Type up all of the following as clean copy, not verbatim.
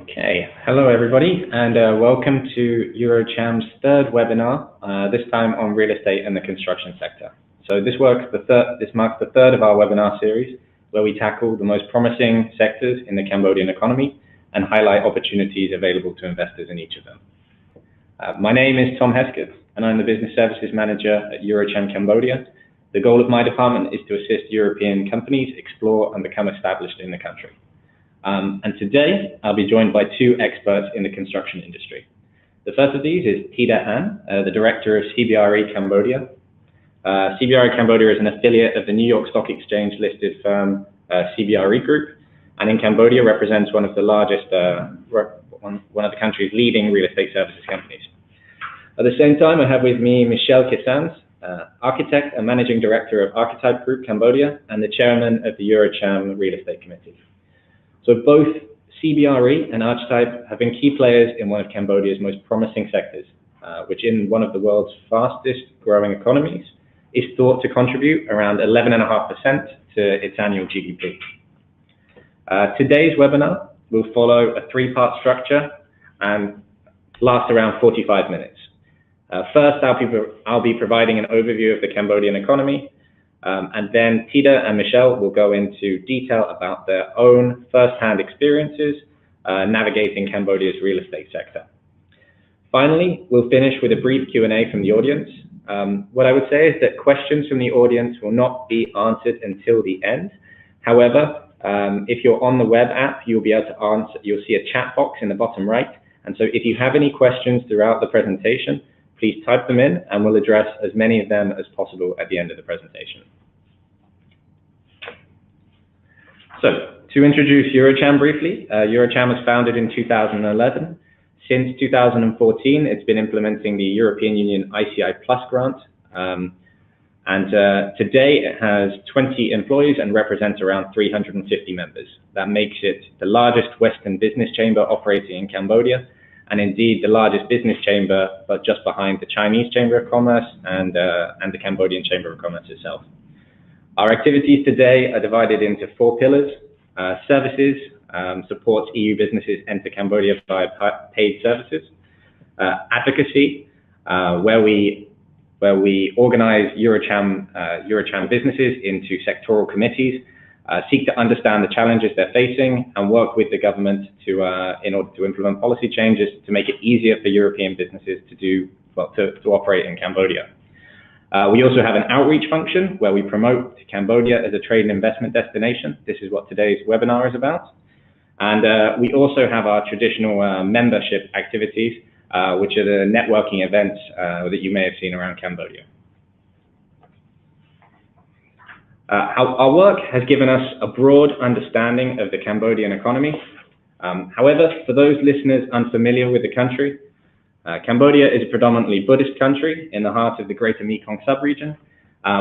Okay, hello everybody, and welcome to EuroCham's third webinar, this time on real estate and the construction sector. So this marks the third of our webinar series, where we tackle the most promising sectors in the Cambodian economy and highlight opportunities available to investors in each of them. My name is Tom Hesketh, and I'm the Business Services Manager at EuroCham Cambodia. The goal of my department is to assist European companies explore and become established in the country. And today, I'll be joined by two experts in the construction industry. The first of these is Thida, the Director of CBRE Cambodia. CBRE Cambodia is an affiliate of the New York Stock Exchange listed firm CBRE Group, and in Cambodia represents one of the largest, one of the country's leading real estate services companies. At the same time, I have with me Michel, Architect and Managing Director of Archetype Group Cambodia, and the Chairman of the EuroCham Real Estate Committee. So both CBRE and Archetype have been key players in one of Cambodia's most promising sectors, which in one of the world's fastest growing economies is thought to contribute around 11.5% to its annual GDP. Today's webinar will follow a three-part structure and last around 45 minutes. First, I'll be providing an overview of the Cambodian economy, and then Thida and Michel will go into detail about their own first-hand experiences navigating Cambodia's real estate sector. Finally, we'll finish with a brief Q&A from the audience. What I would say is that questions from the audience will not be answered until the end. However, if you're on the web app, you'll be able to answer. You'll see a chat box in the bottom right. And so if you have any questions throughout the presentation, please type them in and we'll address as many of them as possible at the end of the presentation. So, to introduce EuroCham briefly, EuroCham was founded in 2011. Since 2014, it's been implementing the European Union ICI Plus grant. Today it has 20 employees and represents around 350 members. That makes it the largest Western business chamber operating in Cambodia, and indeed the largest business chamber, but just behind the Chinese Chamber of Commerce and the Cambodian Chamber of Commerce itself. Our activities today are divided into four pillars. Services supports EU businesses enter Cambodia via paid services. Advocacy, where we organize EuroCham businesses into sectoral committees, seek to understand the challenges they're facing and work with the government in order to implement policy changes to make it easier for European businesses to operate in Cambodia. We also have an outreach function where we promote Cambodia as a trade and investment destination. This is what today's webinar is about. And we also have our traditional membership activities, which are the networking events that you may have seen around Cambodia. Our work has given us a broad understanding of the Cambodian economy. However, for those listeners unfamiliar with the country, Cambodia is a predominantly Buddhist country in the heart of the greater Mekong subregion,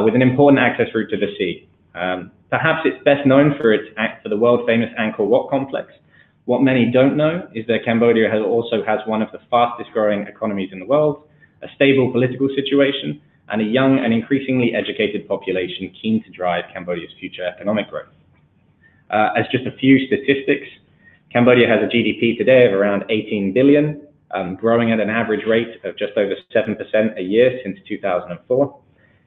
with an important access route to the sea. Perhaps it's best known for the world-famous Angkor Wat complex. What many don't know is that Cambodia also has one of the fastest growing economies in the world, a stable political situation, and a young and increasingly educated population keen to drive Cambodia's future economic growth. As just a few statistics, Cambodia has a GDP today of around 18 billion, growing at an average rate of just over 7% a year since 2004.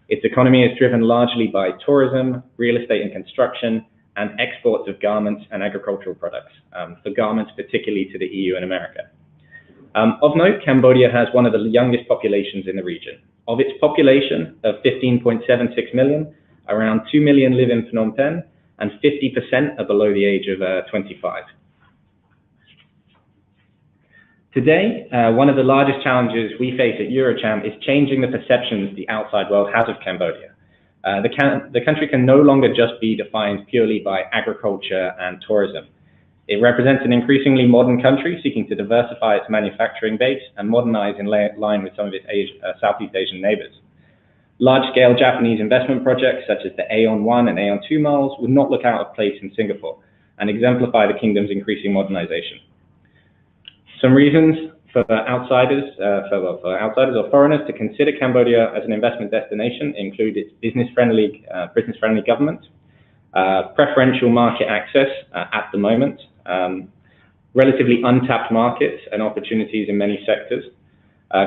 Its economy is driven largely by tourism, real estate and construction, and exports of garments and agricultural products, for garments particularly to the EU and America. Of note, Cambodia has one of the youngest populations in the region. Of its population of 15.76 million, around 2 million live in Phnom Penh, and 50% are below the age of 25. Today, one of the largest challenges we face at EuroCham is changing the perceptions the outside world has of Cambodia. The country can no longer just be defined purely by agriculture and tourism. It represents an increasingly modern country seeking to diversify its manufacturing base and modernize in line with some of its Southeast Asian neighbors. Large-scale Japanese investment projects such as the Aeon 1 and Aeon 2 malls would not look out of place in Singapore and exemplify the kingdom's increasing modernization. Some reasons for outsiders or foreigners to consider Cambodia as an investment destination include its business-friendly government, preferential market access at the moment, relatively untapped markets and opportunities in many sectors,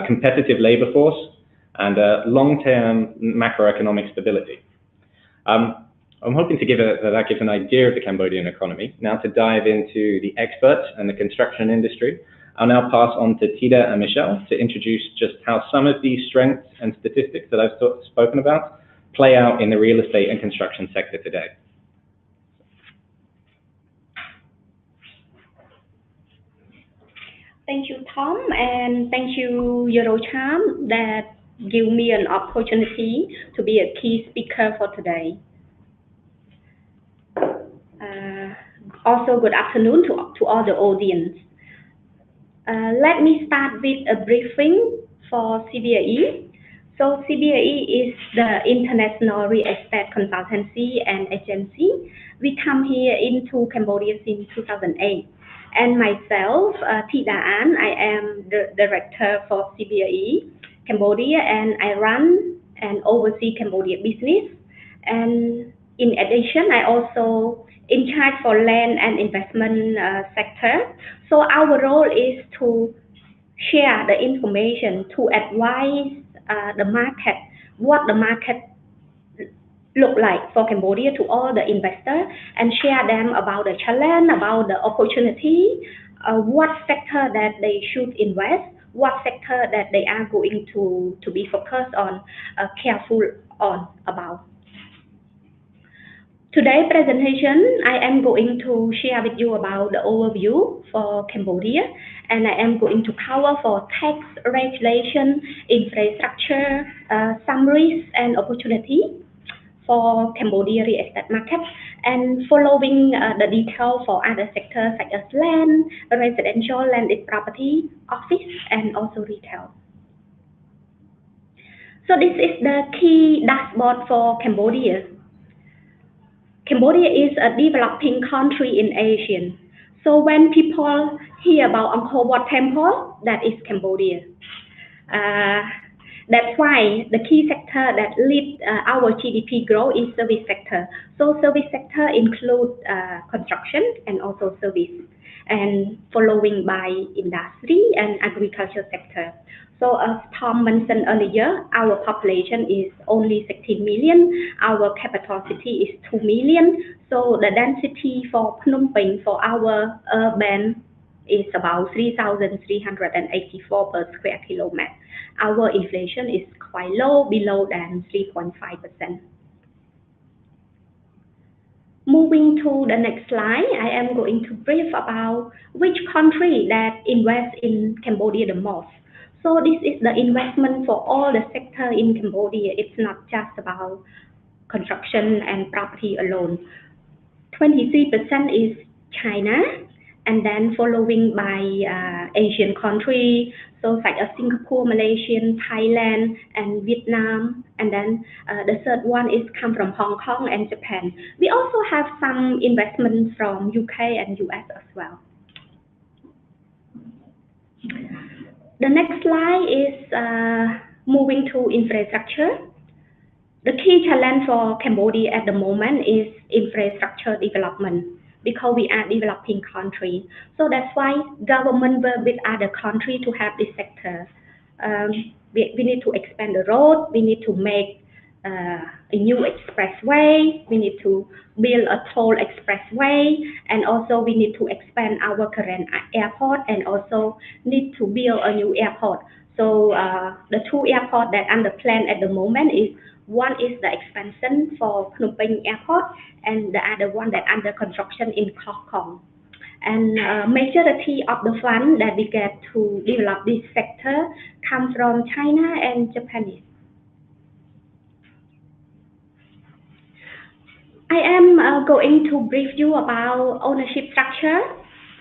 competitive labor force, and long-term macroeconomic stability. I'm hoping to that gives an idea of the Cambodian economy. Now to dive into the experts and the construction industry, I'll now pass on to Thida and Michel to introduce just how some of these strengths and statistics that I've spoken about play out in the real estate and construction sector today. Thank you, Tom, and thank you, EuroCham, that give me an opportunity to be a key speaker for today. Also, good afternoon to all the audience. Let me start with a briefing for CBRE. So CBRE is the international real estate consultancy and agency. We come here into Cambodia since 2008. And myself, Thida, I am the director for CBRE Cambodia, and I run and oversee Cambodia business. And in addition, I also in charge for land and investment sector. So our role is to share the information, to advise the market, what the market look like for Cambodia to all the investors, and share them about the challenge, about the opportunity, what sector that they should invest, what sector that they are going to be focused on, careful on about. Today's presentation, I am going to share with you about the overview for Cambodia, and I am going to cover for tax, regulation, infrastructure, some risks and opportunity for Cambodia real estate market, and following the detail for other sectors such as land, residential, landed property, office, and also retail. So this is the key dashboard for Cambodia. Cambodia is a developing country in Asia. So when people hear about Angkor Wat Temple, that is Cambodia. That's why the key sector that leads our GDP growth is service sector. So service sector includes construction and also service, and following by industry and agriculture sector. So as Tom mentioned earlier, our population is only 16 million. Our capital city is 2 million. So the density for Phnom Penh for our urban is about 3,384 per square kilometer. Our inflation is quite low, below than 3.5%. Moving to the next slide, I am going to brief about which country that invests in Cambodia the most. So this is the investment for all the sector in Cambodia. It's not just about construction and property alone. 23% is China, and then following by Asian countries, so such as Singapore, Malaysia, Thailand, and Vietnam. And then the third one is come from Hong Kong and Japan. We also have some investments from UK and US as well. The next slide is moving to infrastructure. The key challenge for Cambodia at the moment is infrastructure development, because we are developing country. So that's why government work with other countries to have this sector. We need to expand the road, we need to make a new expressway, we need to build a toll expressway, and also we need to expand our current airport, and also need to build a new airport. So the two airports that under plan at the moment is, one is the expansion for Phnom Penh Airport, and the other one that under construction in Koh Kong. And majority of the funds that we get to develop this sector come from China and Japanese. I am going to brief you about ownership structure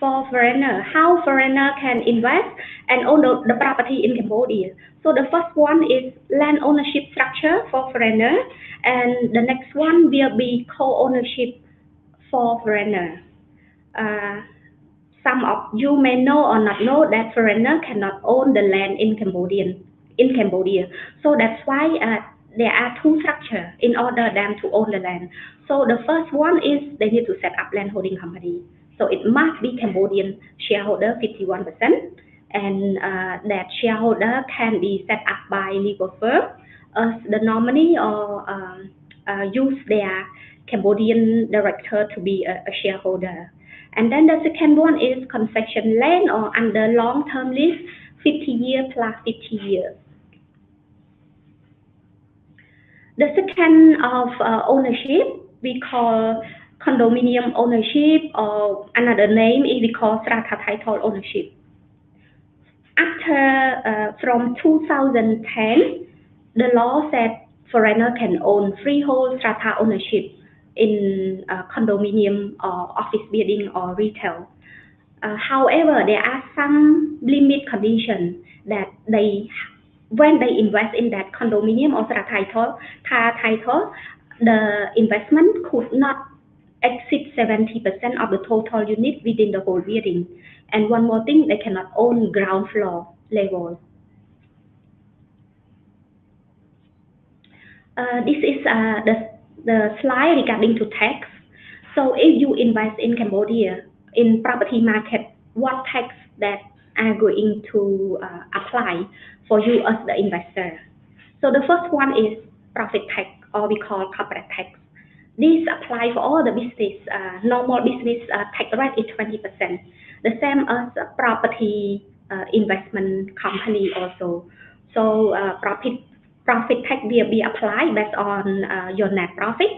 for foreigner, how foreigner can invest and own the property in Cambodia. So the first one is land ownership structure for foreigner, and the next one will be co-ownership for foreigner. Some of you may know or not know that foreigner cannot own the land in Cambodia. So that's why there are two structures in order them to own the land. So the first one is they need to set up land holding company. So it must be Cambodian shareholder 51%, and that shareholder can be set up by legal firm as the nominee or use their Cambodian director to be a shareholder. And then the second one is concession land or under long-term lease, 50 years plus 50 years. The second of ownership we call condominium ownership, or another name is we call strata title ownership. After from 2010, the law said foreigner can own freehold strata ownership in condominium or office building or retail. However, there are some limit conditions that when they invest in that condominium or strata title, the investment could not exceed 70% of the total unit within the whole building. And one more thing, they cannot own ground floor level. This is the slide regarding to tax. So if you invest in Cambodia in property market, what tax that are going to apply for you as the investor? So the first one is profit tax, or we call corporate tax. This applies for all the business. Normal business tax rate is 20%. The same as property investment company also. So profit tax will be applied based on your net profit.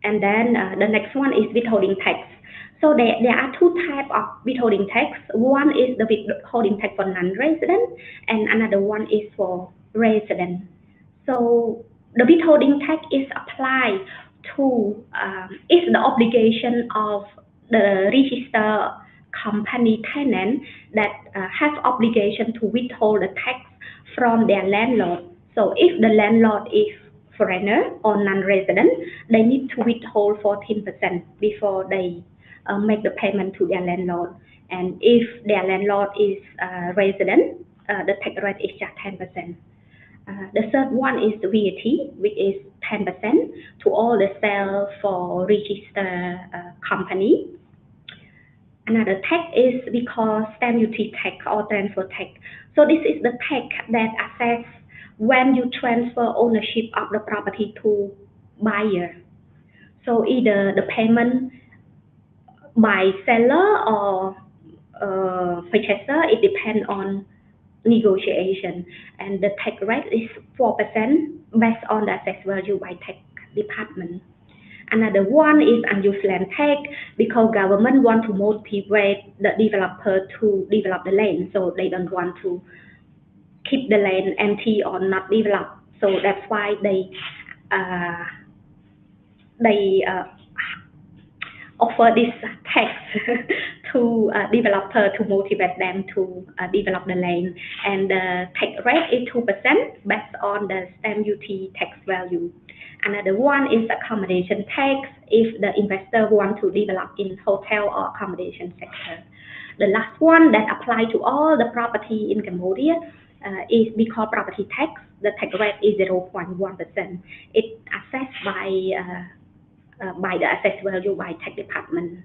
And then the next one is withholding tax. So there are two types of withholding tax. One is the withholding tax for non-resident, and another one is for resident. So the withholding tax is applied to, is the obligation of the registered company tenant that has obligation to withhold the tax from their landlord. So if the landlord is foreigner or non-resident, they need to withhold 14% before they make the payment to their landlord. And if their landlord is resident, the tax rate is just 10%. The third one is the VAT, which is 10% to all the sales for registered company. Another tax is we call stamp duty tax or transfer tax. So this is the tax that assess when you transfer ownership of the property to buyer. So either the payment by seller or purchaser, it depends on negotiation, and the tax rate is 4% based on the assessed value by tax department. Another one is unused land tax, because government want to motivate the developer to develop the land, so they don't want to keep the land empty or not developed. So that's why they offer this tax to developer to motivate them to develop the land, and the tax rate is 2% based on the stamp duty tax value. Another one is accommodation tax if the investor want to develop in hotel or accommodation sector. The last one that apply to all the property in Cambodia is we call property tax. The tax rate is 0.1%. It's assessed by the assessed value by tax department.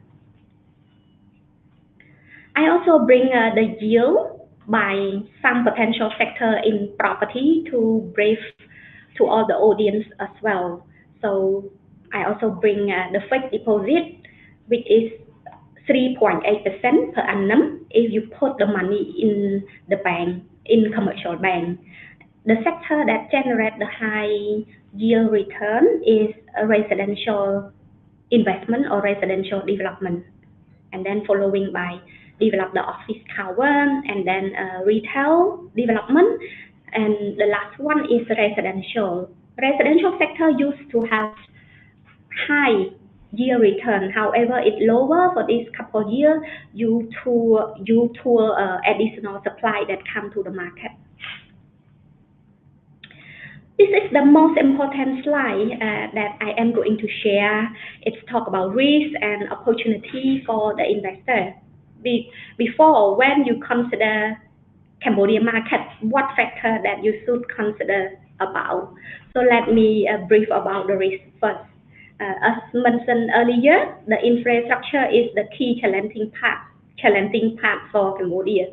I also bring the yield by some potential sector in property to brief to all the audience as well. So I also bring the fixed deposit, which is 3.8% per annum if you put the money in the bank, in commercial bank. The sector that generates the high yield return is a residential investment or residential development, and then following by develop the office tower, and then retail development, and the last one is residential. Residential sector used to have high yield return, however it's lower for this couple of years due to additional supply that come to the market. This is the most important slide that I am going to share. It's talk about risk and opportunity for the investor. Before, when you consider Cambodian market, what factor that you should consider about? So let me brief about the risk first. As mentioned earlier, the infrastructure is the key challenging part for Cambodia.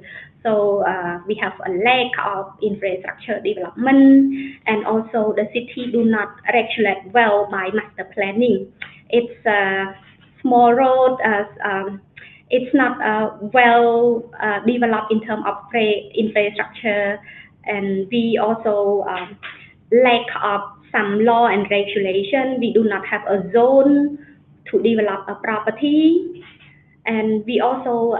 So we have a lack of infrastructure development, and also the city do not regulate well by master planning. It's small road, it's not well developed in terms of infrastructure, and we also lack of some law and regulation. We do not have a zone to develop a property, and we also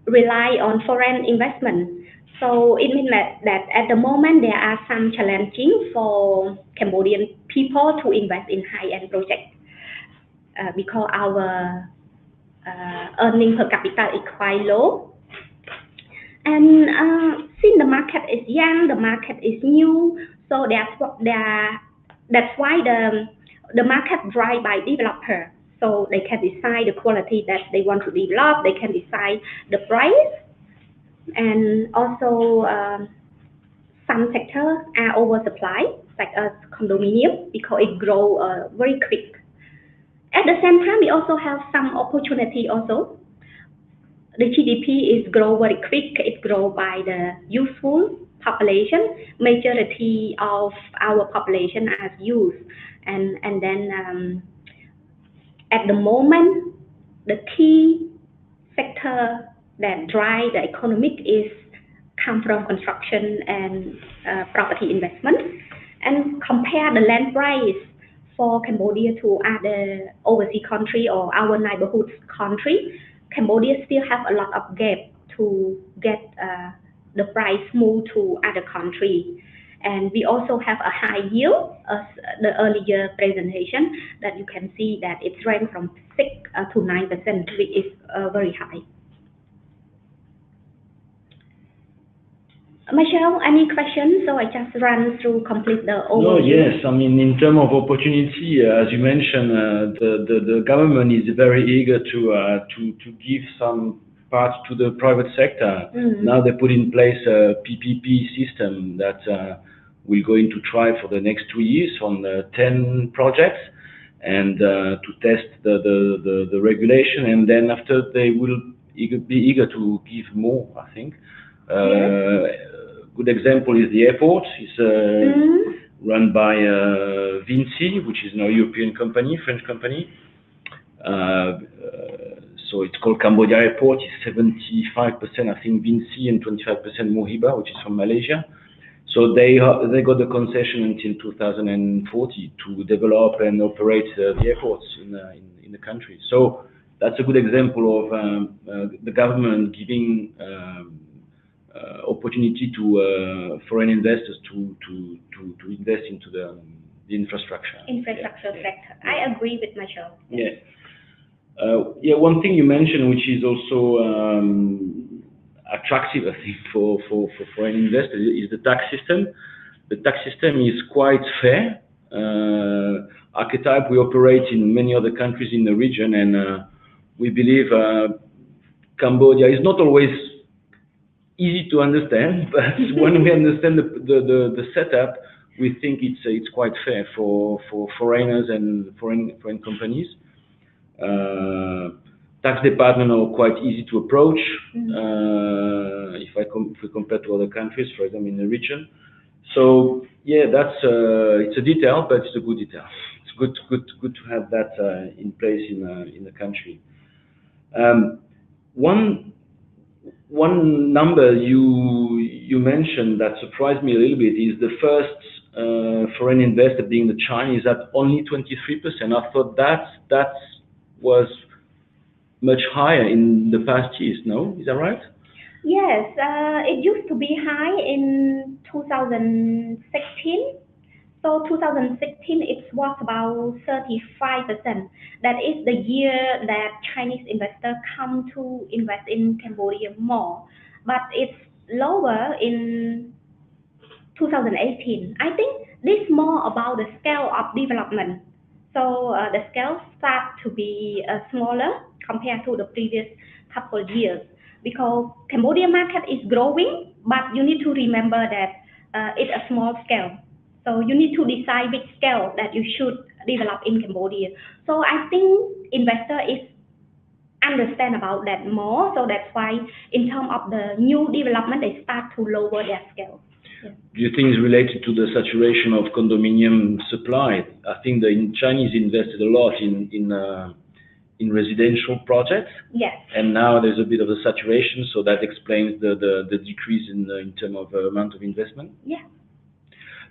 rely on foreign investment. So it means that at the moment there are some challenging for Cambodian people to invest in high-end projects because our earning per capita is quite low. And since the market is young, the market is new, so that's why the market driven by developer. So they can decide the quality that they want to develop, they can decide the price, and also some sectors are oversupplied, like a condominium, because it grows very quick. At the same time, we also have some opportunity also. The GDP is grow very quick, it grows by the youthful population. Majority of our population are youth, and then at the moment, the key sector that drive the economic is come from construction and property investment. And compare the land price for Cambodia to other overseas country or our neighborhood country, Cambodia still have a lot of gap to get the price move to other country. And we also have a high yield, as the earlier presentation, that you can see that it's ranked from 6 to 9%, which is very high. Michel, any questions? So I just run through, complete the overview. No, yes. I mean, in terms of opportunity, as you mentioned, the government is very eager to give some part to the private sector. Now they put in place a PPP system that we're going to try for the next 2 years on 10 projects, and to test the regulation, and then after they will be eager to give more, I think. Good example is the airport. It's run by Vinci, which is a European company, French company. So it's called Cambodia Airport. It's 75%, I think, Vinci, and 25% Mohiba, which is from Malaysia. So they got the concession until 2040 to develop and operate the airports in the country. So that's a good example of the government giving opportunity to foreign investors to invest into the infrastructure. Infrastructure sector. I agree with Michel. Yeah. One thing you mentioned, which is also attractive, I think, for foreign investors, is the tax system. The tax system is quite fair. Archetype, we operate in many other countries in the region, and we believe Cambodia is not always easy to understand, but when we understand the setup, we think it's quite fair for foreigners and foreign companies. Tax department are quite easy to approach if we compare to other countries, for example, in the region. So yeah, it's a detail, but it's a good detail. It's good to have that in place in the country. One number you mentioned that surprised me a little bit is the first foreign investor being the Chinese at only 23%. I thought that was much higher in the past years. No, is that right? Yes, it used to be high in 2016. So 2016, it was about 35%. That is the year that Chinese investors come to invest in Cambodia more. But it's lower in 2018. I think this is more about the scale of development. So the scale starts to be smaller compared to the previous couple of years, because Cambodia market is growing, but you need to remember that it's a small scale. So you need to decide which scale that you should developed in Cambodia. So I think investor is understand about that more. So that's why in terms of the new development, they start to lower their scale. Yeah. Do you think it's related to the saturation of condominium supply? I think the Chinese invested a lot in residential projects. Yes. And now there's a bit of a saturation, so that explains the decrease in terms of amount of investment. Yeah.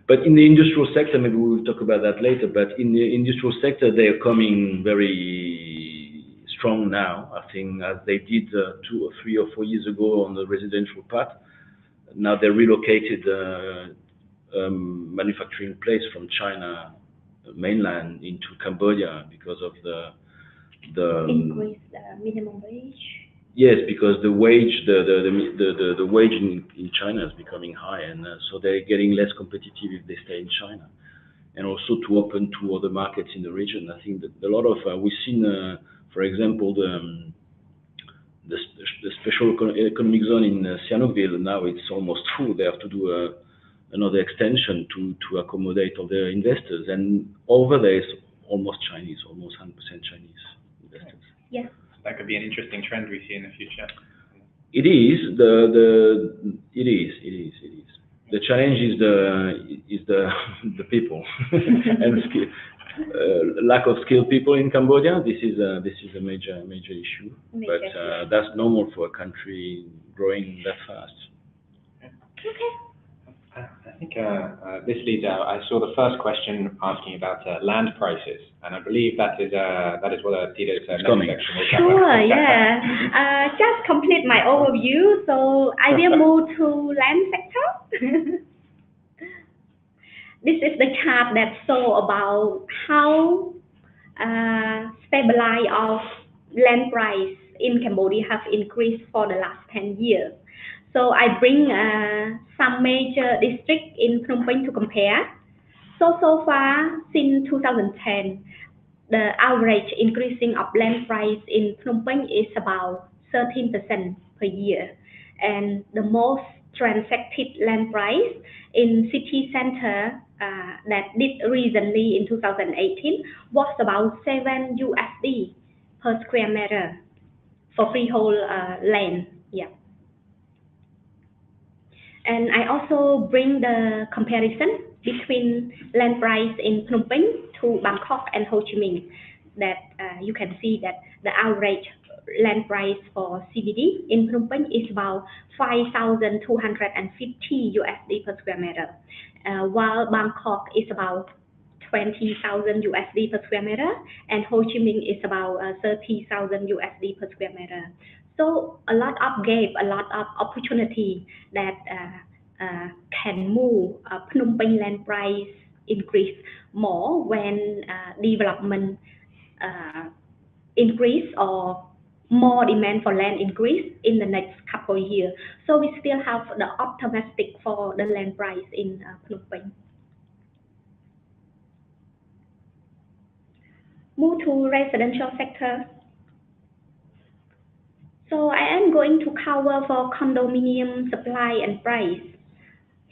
But in the industrial sector, maybe we will talk about that later, but in the industrial sector, they are coming very strong now, I think, as they did 2 or 3 or 4 years ago on the residential part. Now they relocated manufacturing place from China mainland into Cambodia because of the increase the minimum wage. Yes, because the wage in China is becoming high, and so they're getting less competitive if they stay in China, and also to open to other markets in the region. I think that a lot of we've seen, for example, the special economic zone in Sihanoukville. Now it's almost full. They have to do another extension to accommodate all the investors, and over there is almost Chinese, almost 100% Chinese investors. Yes. That could be an interesting trend we see in the future. It is. It is. The challenge is the people and lack of skilled people in Cambodia. This is a major issue. But that's normal for a country growing that fast. Okay. I think this leads out. I saw the first question asking about land prices, and I believe that is what Thida's next section will cover. Sure, yeah. Just complete my overview. So I will move to land sector. This is the chart that shows about how stability of land price in Cambodia have increased for the last 10 years. So I bring some major districts in Phnom Penh to compare. So far, since 2010, the average increasing of land price in Phnom Penh is about 13% per year. And the most transacted land price in city center that did recently in 2018 was about $7 per square meter for freehold land. Yeah. And I also bring the comparison between land price in Phnom Penh to Bangkok and Ho Chi Minh. That you can see that the average land price for CBD in Phnom Penh is about $5,250 per square meter, while Bangkok is about $20,000 per square meter, and Ho Chi Minh is about $30,000 per square meter. So a lot of gap, a lot of opportunity that can move Phnom Penh land price increase more when development increase or more demand for land increase in the next couple of years. So we still have the optimistic for the land price in Phnom Penh. Move to residential sector. So I am going to cover for condominium supply and price.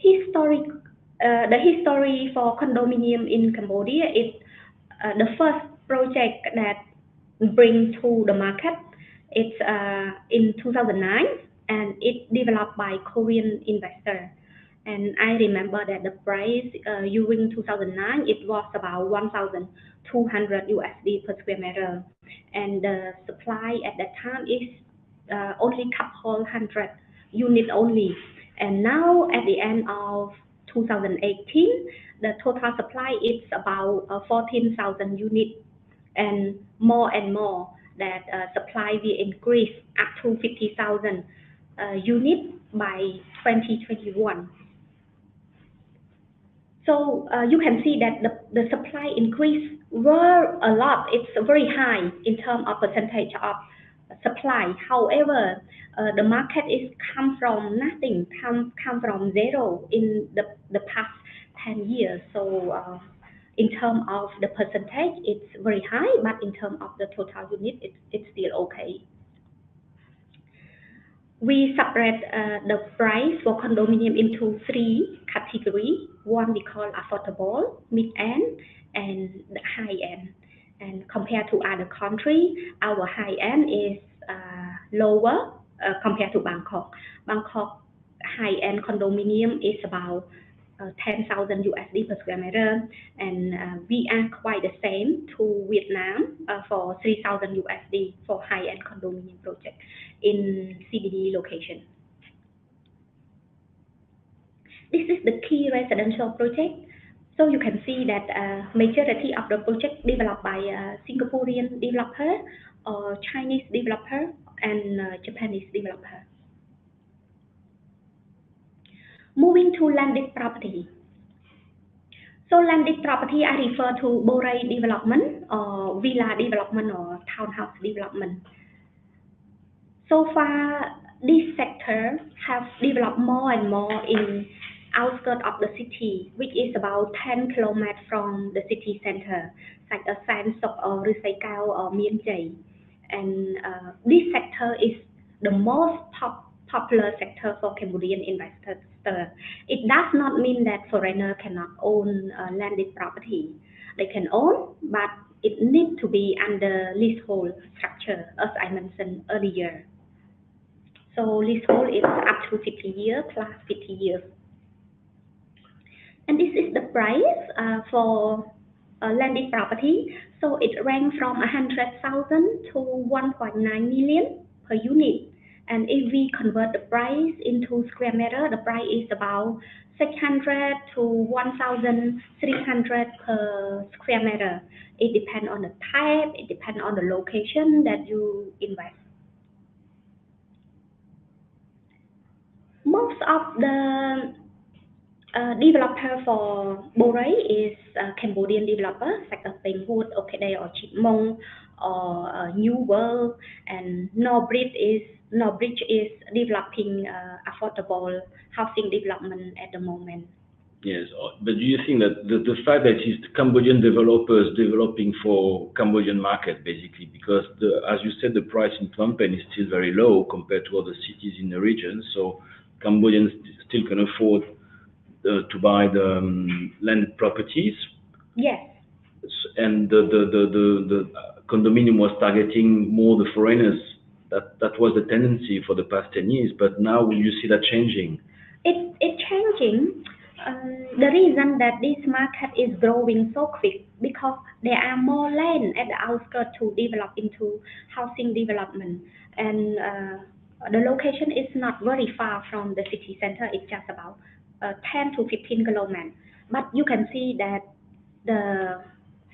The history for condominium in Cambodia is the first project that brings to the market. It's in 2009, and it's developed by Korean investor. And I remember that the price during 2009 it was about $1,200 per square meter, and the supply at that time is only couple hundred units only. And now at the end of 2018, the total supply is about 14,000 units, and more that supply will increase up to 50,000 units by 2021. So you can see that the supply increase were a lot. It's very high in terms of percentage of supply. However, the market is come from nothing, come from zero in the past 10 years. So in terms of the percentage, it's very high, but in terms of the total unit, it's still okay. we separate the price for condominium into 3 categories. One we call affordable, mid-end, and the high-end. And compared to other countries, our high-end is lower compared to Bangkok. Bangkok high-end condominium is about 10,000 USD per square meter, and we are quite the same to Vietnam for 3,000 USD for high-end condominium project in CBD location. This is the key residential project. So you can see that majority of the project developed by Singaporean developer or Chinese developer and Japanese developer. Moving to landed property. So landed property, I refer to Boray development or villa development or townhouse development. So far, this sector has developed more and more in outskirts of the city, which is about 10 kilometers from the city center, such as San Sok or Rysai Kao or Mien Chai. And this sector is the most popular sector for Cambodian investors. It does not mean that foreigners cannot own landed property. They can own, but it needs to be under leasehold structure, as I mentioned earlier. So leasehold is up to 50 years plus 50 years. And this is the price for landed property. So it ranks from 100,000 to 1.9 million per unit. And if we convert the price into square meter, the price is about 600 to 1,300 per square meter. It depends on the type, it depends on the location that you invest. Most of the developer for Boray is Cambodian developer, such as Bangwood, Orchidea, or Chitmong, or New World, and Norbridge is developing affordable housing development at the moment. Yes, but do you think that the fact that it's Cambodian developers developing for Cambodian market, basically, because as you said, the price in Phnom Penh is still very low compared to other cities in the region, so Cambodians still can afford to buy the land properties. Yes. And the condominium was targeting more the foreigners. That was the tendency for the past 10 years, but now will you see that changing? It's changing. The reason that this market is growing so quick because there are more land at the outskirts to develop into housing development, and the location is not very far from the city center. It's just about 10 to 15 kilometers. But you can see that the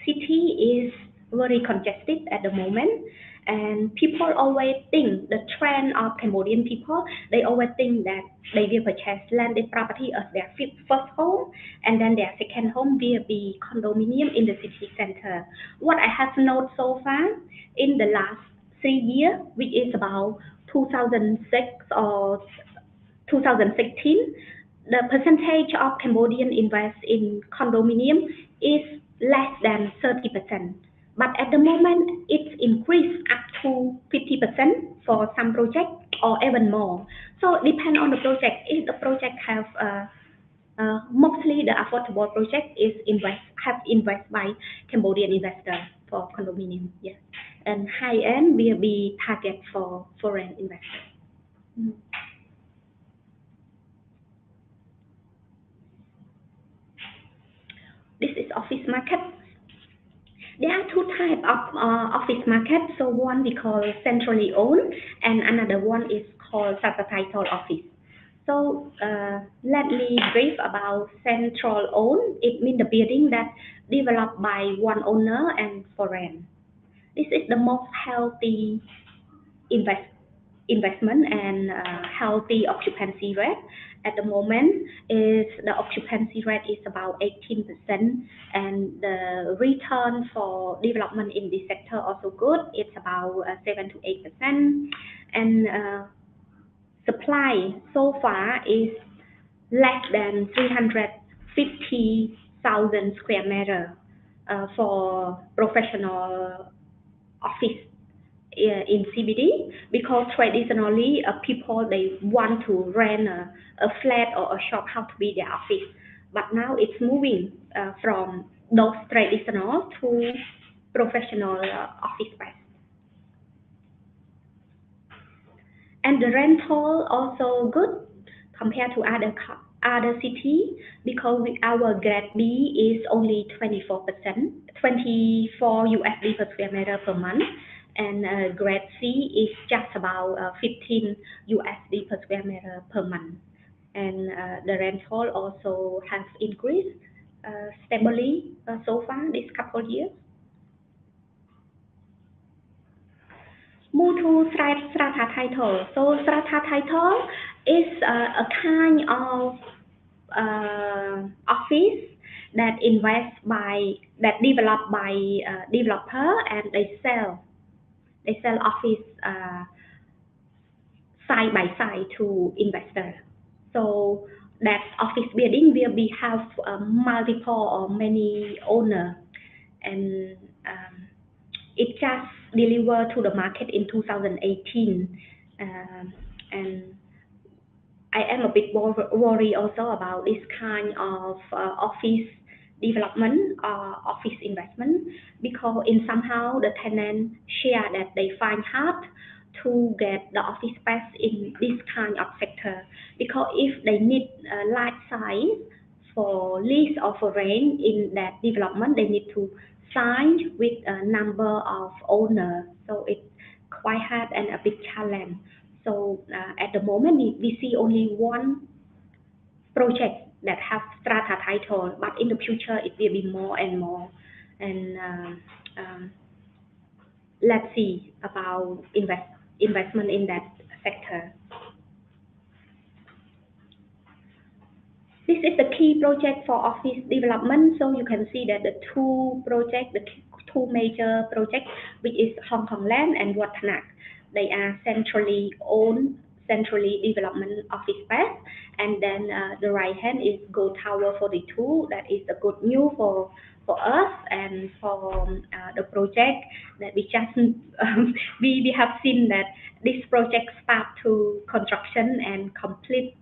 city is very congested at the moment, and people always think, the trend of Cambodian people, they always think that they will purchase landed property as their first home, and then their second home will be condominium in the city center. What I have noted so far in the last 3 years, which is about 2006 or 2016, the percentage of Cambodian invest in condominium is less than 30%. But at the moment, it's increased up to 50% for some projects or even more. So it depends on the project. If the project have mostly the affordable project is invest by Cambodian investors for condominium, yes. And high end will be target for foreign investors. This is office market. There are two types of office market. So one we call centrally owned, and another one is called subtitle office. So let me brief about central owned. It means the building that developed by one owner and for rent. This is the most healthy investment and healthy occupancy rate. At the moment, the occupancy rate is about 18%, and the return for development in this sector also good. It's about 7 to 8%, and supply so far is less than 350,000 square meter for professional office in CBD, because traditionally people they want to rent a flat or a shop house to be their office, but now it's moving from those traditional to professional office space. And the rental also good compared to other city, because our grade B is only 24%, 24 USD per square meter per month, and grade C is just about 15 USD per square meter per month. And the rental also has increased stably so far this couple of years. Move to strata title. So strata title is a kind of office that developed by developer, and they sell office side by side to investor. So that office building will be have multiple or many owner, and it just delivered to the market in 2018, and I am a bit worried also about this kind of office development or office investment, because in somehow the tenant share that they find hard to get the office space in this kind of sector, because if they need a large size for lease or for rent in that development, they need to sign with a number of owners, so it's quite hard and a big challenge. So at the moment we see only one project that has strata title, but in the future it will be more and more, and let's see about investment in that sector. This is the key project for office development. So you can see that the two major projects, which is Hong Kong Land and Wat Thanac, they are centrally owned, centrally development office space. And then the right hand is Gold Tower 42. That is a good news for us and for the project that we just we have seen that this project start to construction and complete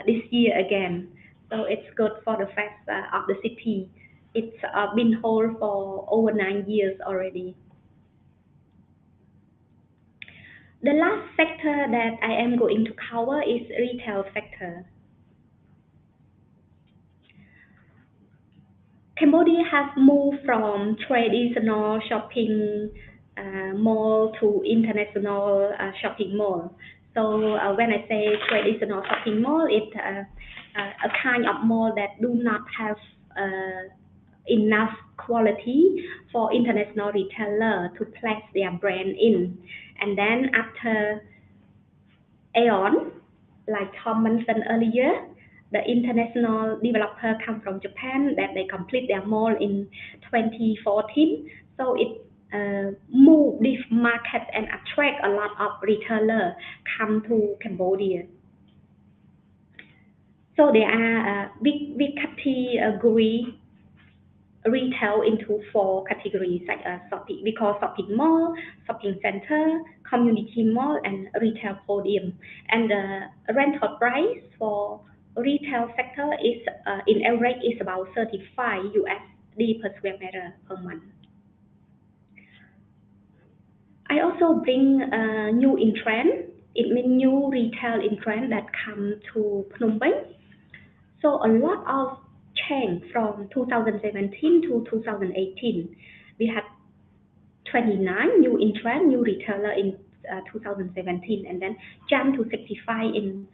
this year again. So it's good for the fact of the city. It's been hold for over 9 years already. The last sector that I am going to cover is retail sector. Cambodia has moved from traditional shopping mall to international shopping mall. So when I say traditional shopping mall, it's a kind of mall that do not have enough quality for international retailer to place their brand in. And then after Aeon, like Tom mentioned earlier, the international developer come from Japan that they complete their mall in 2014. So it moved this market and attract a lot of retailers come to Cambodia. So there are big category retail into 4 categories, like we call shopping mall, shopping center, community mall, and retail podium. And the rental price for retail sector is in average is about 35 USD per square meter per month. I also bring a new entrant. It means new retail entrant that come to Phnom Penh. So a lot of change from 2017 to 2018. We had 29 new entrant, new retailer in 2017, and then jumped to 65 in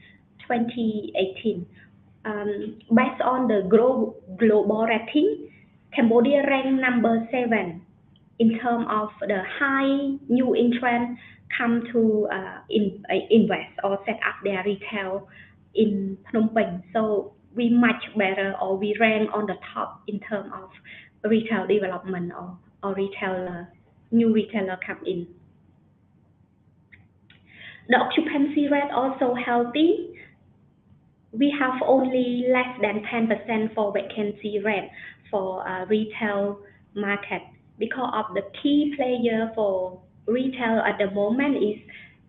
2018. Based on the global rating, Cambodia ranked number 7 in terms of the high new entrant come to invest or set up their retail in Phnom Penh. So we much better, or we rank on the top in terms of retail development or retailer, new retailer come in. The occupancy rate also healthy. We have only less than 10% for vacancy rate for retail market, because of the key player for retail at the moment is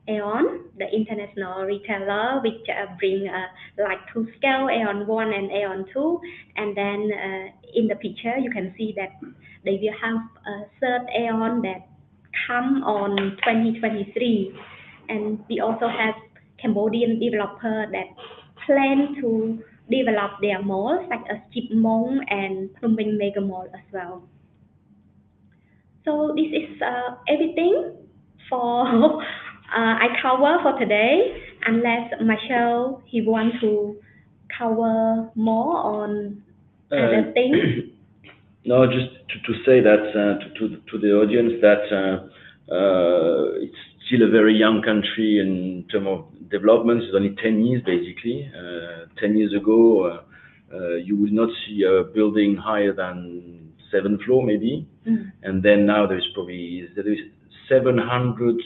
Aeon, the international retailer, which bring like two scale, Aeon 1 and Aeon 2. And then in the picture, you can see that they will have a third Aeon that come on 2023. And we also have Cambodian developer that plan to develop their malls, like a Chipmong and Phnom Penh Mega Mall as well. So this is everything for I cover for today, unless Michel he want to cover more on other things. No, just to say that to the audience that it's still a very young country in terms of development. It's only 10 years basically. 10 years ago, you will not see a building higher than 7th floor maybe, and then now there is 700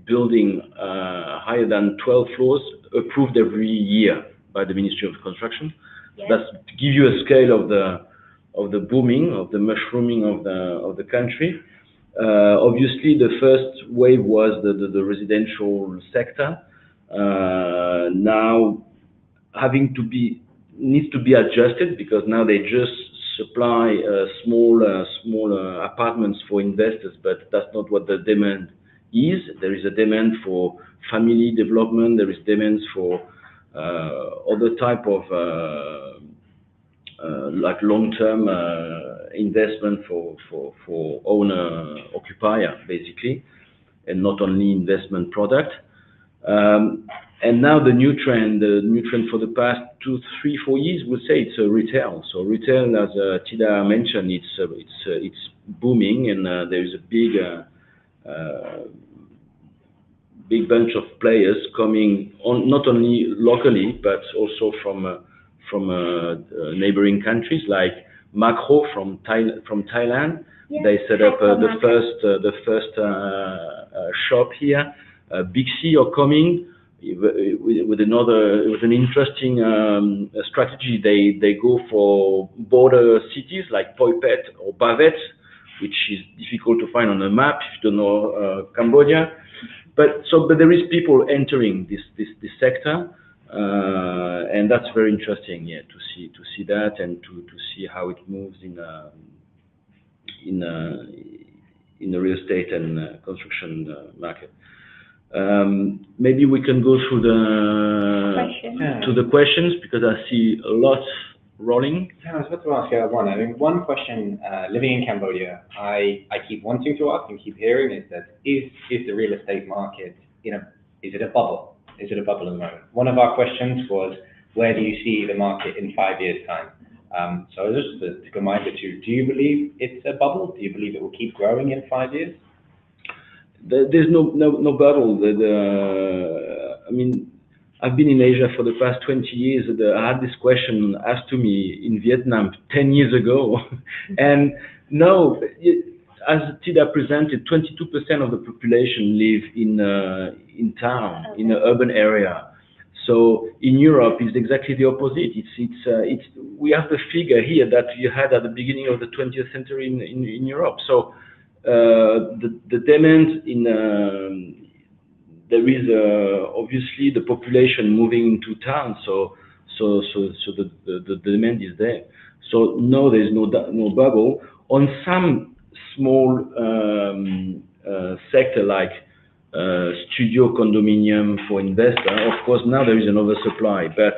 building higher than 12 floors approved every year by the Ministry of Construction. Yes. That's to give you a scale of the booming, of the mushrooming of the country. Obviously, the first wave was the residential sector. Now, needs to be adjusted because now they just supply small apartments for investors, but that's not what the demand is. There is a demand for family development. There is demands for other type of like long-term investment for owner occupier basically, and not only investment product. And now the new trend for the past 2, 3, 4 years, we'll say it's retail. So retail, as Thida mentioned, it's booming, and there is a big bunch of players coming on, not only locally but also from neighboring countries like Macro from Thailand. Yes, they set up the first shop here. Big C are coming with an interesting strategy. They go for border cities like Phoi Phet or Bavet, which is difficult to find on a map if you don't know Cambodia. But there is people entering this sector, and that's very interesting, yeah, to see that and to see how it moves in the real estate and construction market. Maybe we can go through the questions because I see a lot rolling. Yeah, I was about to ask one. I mean, one question. Living in Cambodia, I keep wanting to ask and keep hearing is that is the real estate market, is it a bubble? Is it a bubble at the moment? One of our questions was, where do you see the market in 5 years' time? So just to remind you, do you believe it's a bubble? Do you believe it will keep growing in 5 years? There's no bubble. I mean, I've been in Asia for the past 20 years. I had this question asked to me in Vietnam 10 years ago. And no, as Thida presented, 22% of the population live in town, in an urban area. So in Europe, it's exactly the opposite. We have the figure here that you had at the beginning of the 20th century in Europe. So the demand there is obviously the population moving into town, so the demand is there. So no, there is no bubble. On some small sector like studio condominium for investor, of course now there is an oversupply, but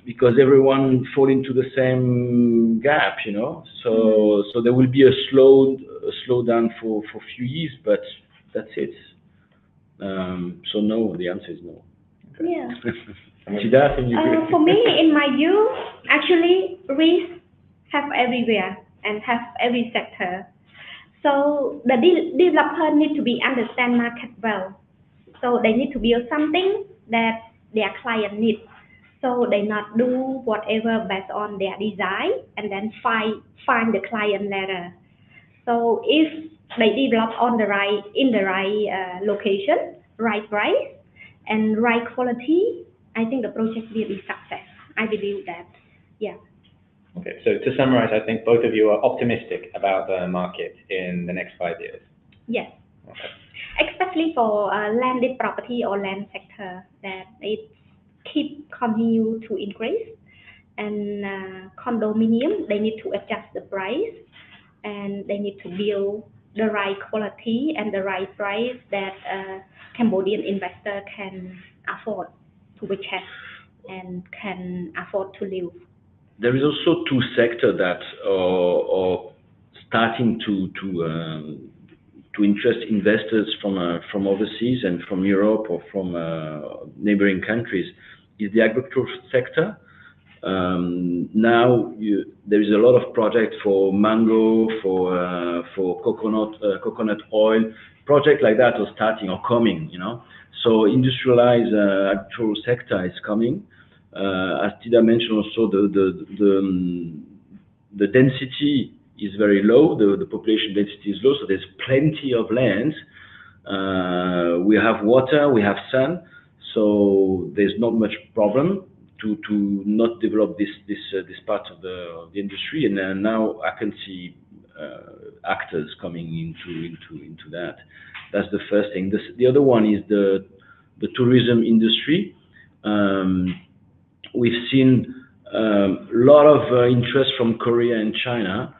because everyone fall into the same gap, so there will be a slowdown for a few years, but that's it. So no, the answer is no. Okay. Yeah. Thida, can you agree? For me, in my view, actually, risks have everywhere and have every sector. So the developer need to understand market well. So they need to build something that their client needs. So they not do whatever based on their design and then find the client later. So if they develop in the right location, right price, and right quality, I think the project will be success. I believe that. Yeah. Okay, so to summarize, I think both of you are optimistic about the market in the next 5 years. Yes. Okay. Especially for landed property or land sector, that it continue to increase, and condominium, they need to adjust the price, and they need to build the right quality and the right price that Cambodian investor can afford to purchase and can afford to live. There is also two sectors that are starting to interest investors from overseas and from Europe or from neighboring countries. Is the agricultural sector. Now there is a lot of projects for mango, for coconut oil. Projects like that are starting or coming, you know. So industrialized agricultural sector is coming. As Thida mentioned, also the density is very low. The population density is low, so there's plenty of land. We have water, we have sun, so there's not much problem to not develop this part of the industry. And now I can see actors coming into that. That's the first thing. The other one is the tourism industry. We've seen a lot of interest from Korea and China.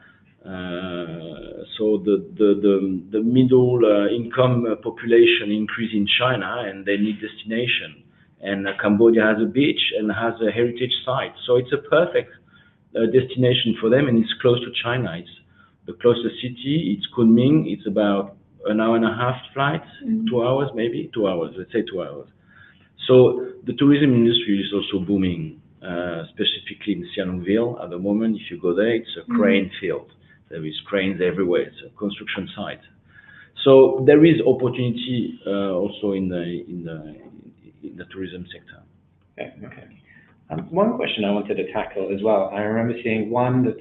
So the middle income population increase in China, and they need destination. And Cambodia has a beach and has a heritage site, so it's a perfect destination for them, and it's close to China. It's the closest city. It's Kunming. It's about an hour and a half flight, 2 hours maybe, 2 hours. Let's say 2 hours. So the tourism industry is also booming, specifically in Sihanoukville at the moment. If you go there, it's a crane field. There is cranes everywhere. It's a construction site. So there is opportunity also in the tourism sector. Okay. One question I wanted to tackle as well. I remember seeing one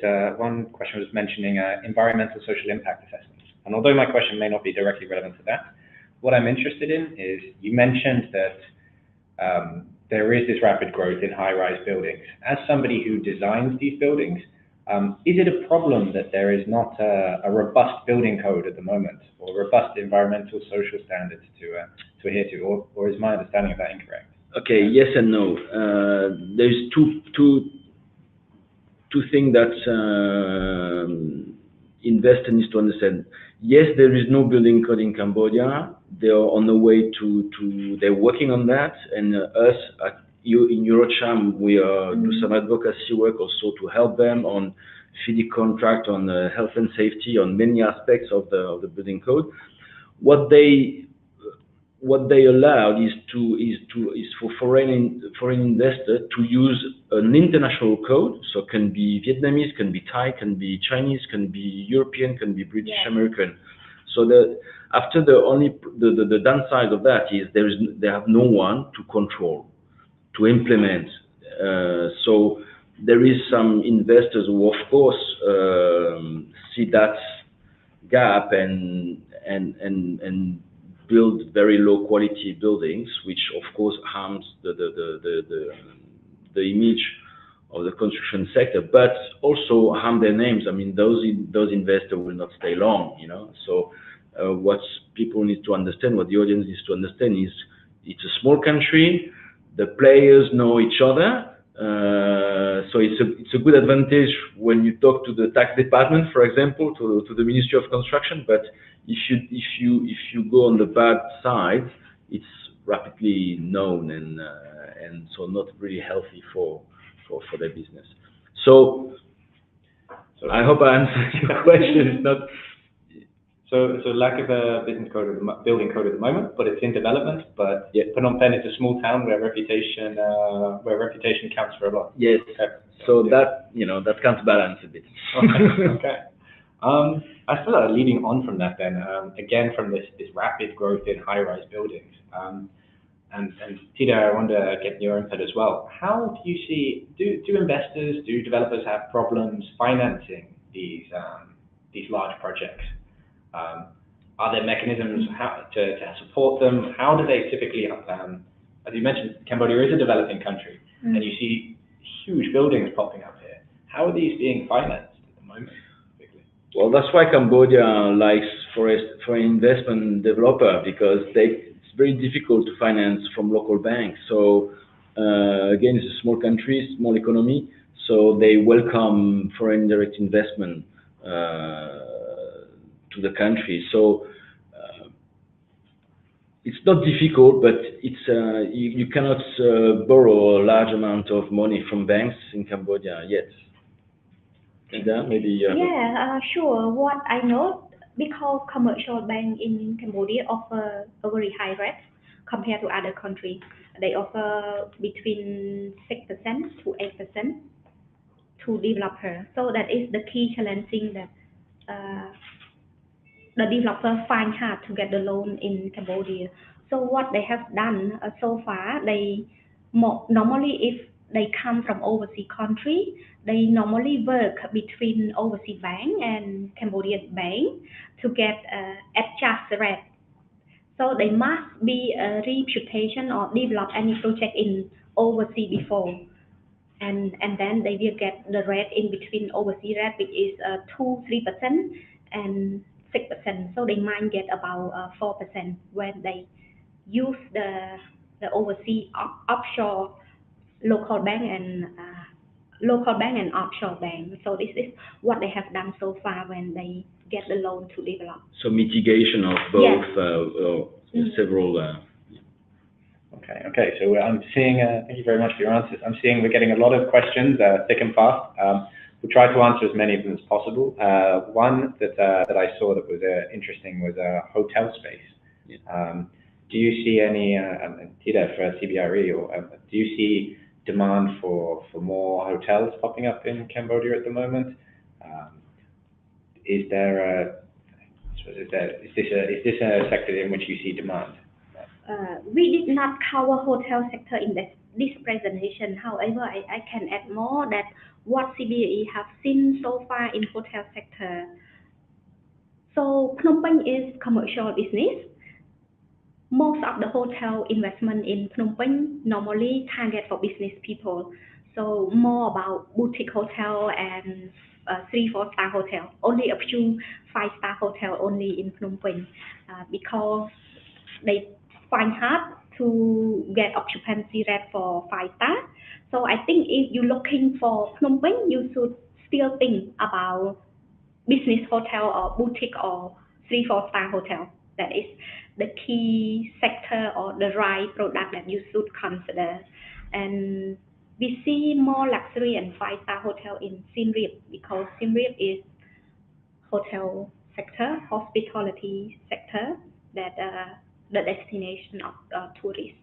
question was mentioning environmental social impact assessments. And although my question may not be directly relevant to that, what I'm interested in is you mentioned that there is this rapid growth in high-rise buildings. As somebody who designs these buildings, is it a problem that there is not a robust building code at the moment, or robust environmental social standards to adhere to, or is my understanding of that incorrect? Okay, yes and no. There's two things that investor needs to understand. Yes, there is no building code in Cambodia. They are on the way they're working on that, and us in EuroCham, we do some advocacy work also to help them on FIDI contract, on health and safety, on many aspects of the building code. What they allowed is for foreign investor to use an international code. So it can be Vietnamese, can be Thai, can be Chinese, can be European, can be British American. So the downside of that is they have no one to control, to implement. So there is some investors who, of course, see that gap and build very low quality buildings, which of course harms the image of the construction sector, but also harm their names. I mean, those investors will not stay long, you know. So what people need to understand, what the audience needs to understand is it's a small country. The players know each other, so it's a good advantage when you talk to the tax department, for example, to the Ministry of Construction. But if you go on the bad side, it's rapidly known, and so not really healthy for their business. So I hope I answered your question. It's not. So lack of a building code at the moment, but it's in development. But Phnom Penh is a small town where reputation counts for a lot. Yes. Okay. So that counterbalance a bit. Okay. I suppose leading on from that then, again from this rapid growth in high-rise buildings, and Thida, I want to get your input as well. How do you see, do investors, do developers have problems financing these large projects? Are there mechanisms to support them? How do they typically, as you mentioned, Cambodia is a developing country, and you see huge buildings popping up here. How are these being financed at the moment? Well, that's why Cambodia likes for an investment developer, because it's very difficult to finance from local banks. So again, it's a small country, small economy, so they welcome foreign direct investment to the country. So it's not difficult, but it's you cannot borrow a large amount of money from banks in Cambodia yet. Thida, maybe. Sure. What I know, because commercial bank in Cambodia offer a very high rate compared to other countries. They offer between 6% to 8% to developer. So that is the key challenging that the developer find hard to get the loan in Cambodia. So what they have done so far, they normally if they come from overseas country, they normally work between overseas bank and Cambodian bank to get adjust rate. So they must be a reputation or develop any project in overseas before. And then they will get the rate in between overseas rate, which is 2-3% and 6%. So they might get about 4% when they use the overseas offshore local bank and offshore bank. So this is what they have done so far when they get the loan to develop. So mitigation of both several. Okay. So I'm seeing. Thank you very much for your answers. I'm seeing we're getting a lot of questions, thick and fast. We'll try to answer as many of them as possible. One that I saw that was interesting was hotel space. Yeah. Do you see any, Thida, for CBRE, or do you see demand for more hotels popping up in Cambodia at the moment? Is this a sector in which you see demand? We did not cover hotel sector in this presentation. However, I can add more that what CBRE have seen so far in hotel sector. So Phnom Penh is commercial business. Most of the hotel investment in Phnom Penh normally target for business people. So more about boutique hotel and 3-4 star hotel. Only a few 5-star hotel only in Phnom Penh because they find hard to get occupancy rate for 5-star. So I think if you're looking for Phnom Penh, you should still think about business hotel or boutique or 3-4 star hotel. That is the key sector or the right product that you should consider. And we see more luxury and 5-star hotel in Siem Reap because Siem Reap is hotel sector, hospitality sector that the destination of tourists.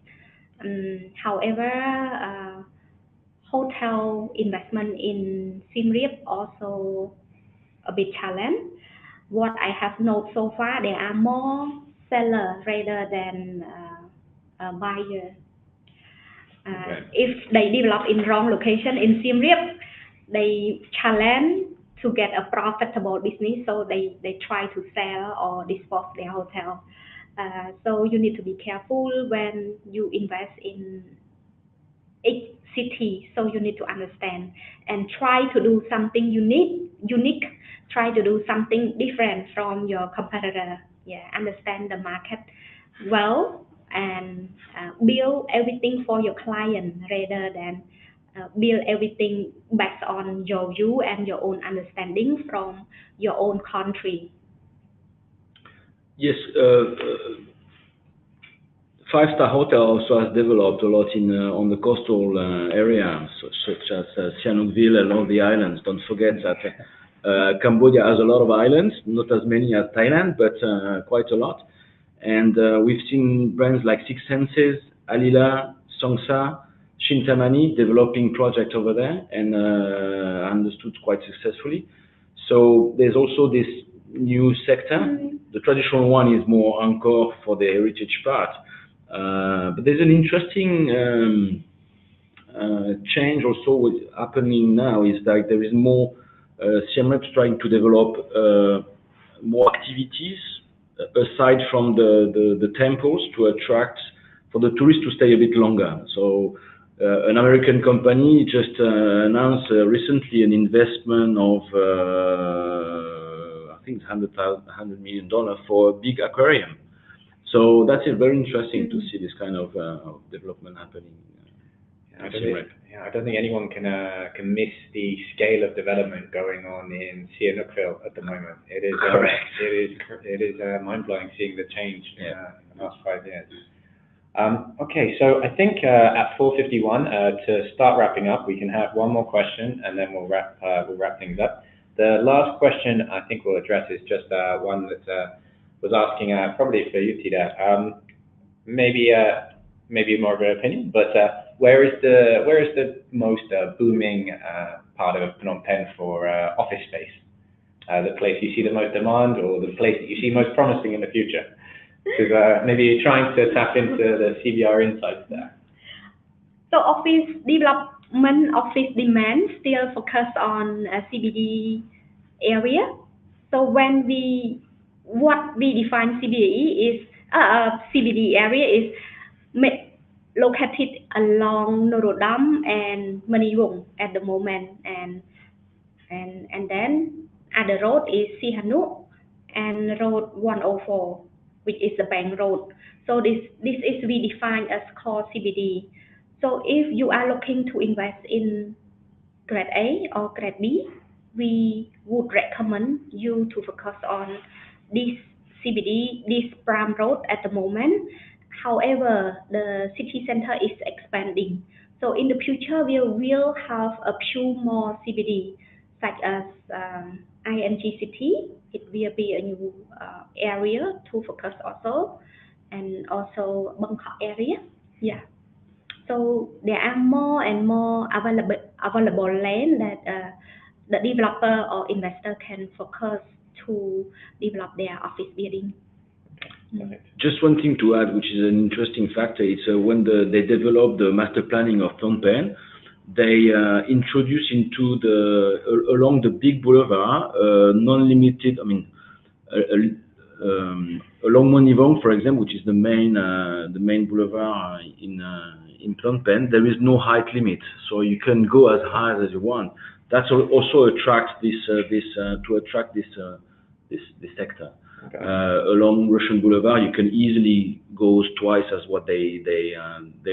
However, hotel investment in Siem Reap also a big challenge. What I have noted so far, there are more sellers rather than buyers. If they develop in wrong location in Siem Reap, they challenge to get a profitable business, so they try to sell or dispose their hotel. So you need to be careful when you invest in each city. So you need to understand and try to do something unique. Try to do something different from your competitor. Understand the market well and build everything for your client rather than build everything based on your view and your own understanding from your own country. Yes, 5-star hotel also has developed a lot on the coastal areas, such as Sihanoukville and all the islands. Don't forget that Cambodia has a lot of islands, not as many as Thailand, but quite a lot. And we've seen brands like Six Senses, Alila, Songsa, Shintamani developing projects over there, and understood quite successfully. So there's also this new sector. The traditional one is more Angkor for the heritage part. But there's an interesting change also what's happening now is that there is more Siem Reap trying to develop more activities aside from the temples to attract for the tourists to stay a bit longer. So an American company just announced recently an investment of I think $100 million for a big aquarium. So that's very interesting to see this kind of development happening. I don't think anyone can miss the scale of development going on in Sihanoukville at the moment. It is correct. It is mind-blowing seeing the change in the last 5 years. Okay, so I think at 4:51 to start wrapping up, we can have one more question and then we'll wrap things up. The last question I think we'll address is just one that was asking probably for you, Thida. Maybe more of an opinion, but where is the most booming part of Phnom Penh for office space? The place you see the most demand, or the place that you see most promising in the future? Because maybe you're trying to tap into the CBRE insights there. So office development, office demand still focus on CBD area. So what we define CBRE is CBD area is located along Norodom and Manivong at the moment, and then other road is Sihanouk and road 104, which is the Bank Road. So this is we define as core CBD. So if you are looking to invest in grade A or grade B, we would recommend you to focus on this CBD, this prime road at the moment. However, the city center is expanding. So in the future, we will have a few more CBD, such as ING City. It will be a new area to focus also, and also Bangkok area. Yeah. So there are more and more available land that the developer or investor can focus to develop their office building. Just one thing to add, which is an interesting factor, is when they developed the master planning of Phnom Penh, they introduced into along the big boulevard non-limited. I mean, along Monivong, for example, which is the main boulevard in Phnom Penh, there is no height limit, so you can go as high as you want. That also attracts this sector. Okay. Along Russian Boulevard, you can easily go twice as what they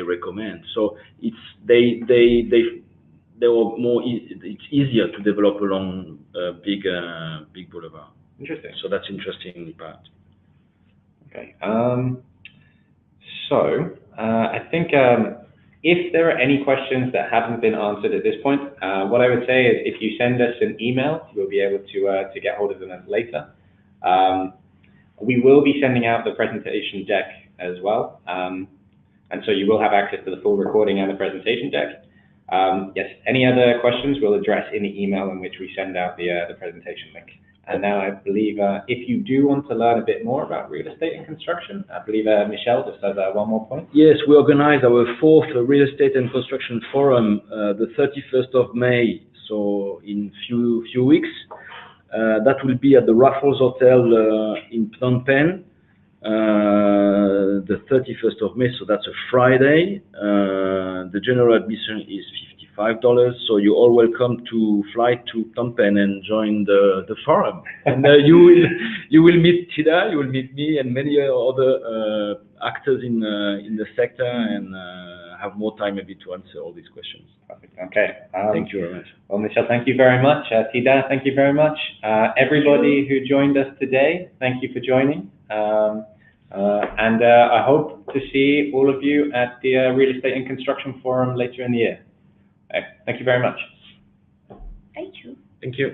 recommend. So it's it's easier to develop along big boulevard. Interesting. So that's interesting part. Okay. So I think if there are any questions that haven't been answered at this point, what I would say is if you send us an email, we'll be able to get hold of them later. We will be sending out the presentation deck as well, and so you will have access to the full recording and the presentation deck. Yes, any other questions we'll address in the email in which we send out the presentation link. And now I believe if you do want to learn a bit more about real estate and construction, I believe Michel just has one more point. Yes, we organized our 4th Real Estate and Construction Forum the 31st of May, so in few weeks. That will be at the Raffles Hotel in Phnom Penh, the 31st of May, so that's a Friday. The general admission is $55, so you're all welcome to fly to Phnom Penh and join the forum. And you will meet Thida, you will meet me, and many other actors in the sector, and have more time maybe to answer all these questions. Perfect. Okay. Thank you very much. Well, Michel, thank you very much. Thida, thank you very much. Everybody who joined us today, thank you for joining. And I hope to see all of you at the Real Estate and Construction Forum later in the year. Thank you very much. Thank you. Thank you.